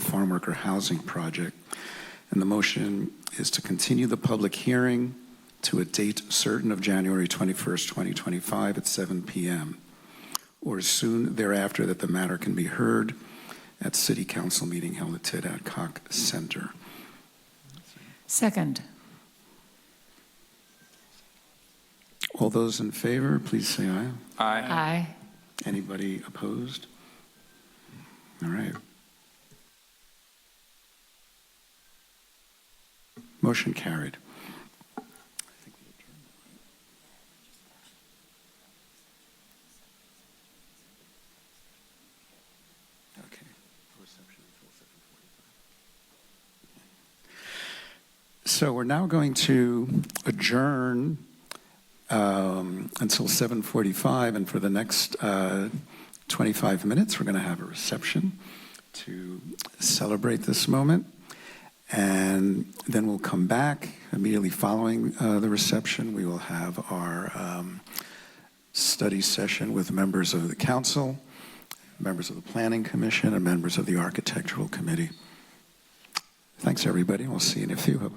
farm worker housing project. And the motion is to continue the public hearing to a date certain of January 21st, 2025 at 7 p.m. or soon thereafter, that the matter can be heard at City Council meeting held at Ted Adcock Center. Second. All those in favor, please say aye. Aye. Aye. Anybody opposed? All right. Motion carried. So we're now going to adjourn until 7:45, and for the next 25 minutes, we're going to have a reception to celebrate this moment. And then we'll come back immediately following the reception. We will have our study session with members of the council, members of the Planning Commission, and members of the Architectural Committee. Thanks, everybody. We'll see you in a few.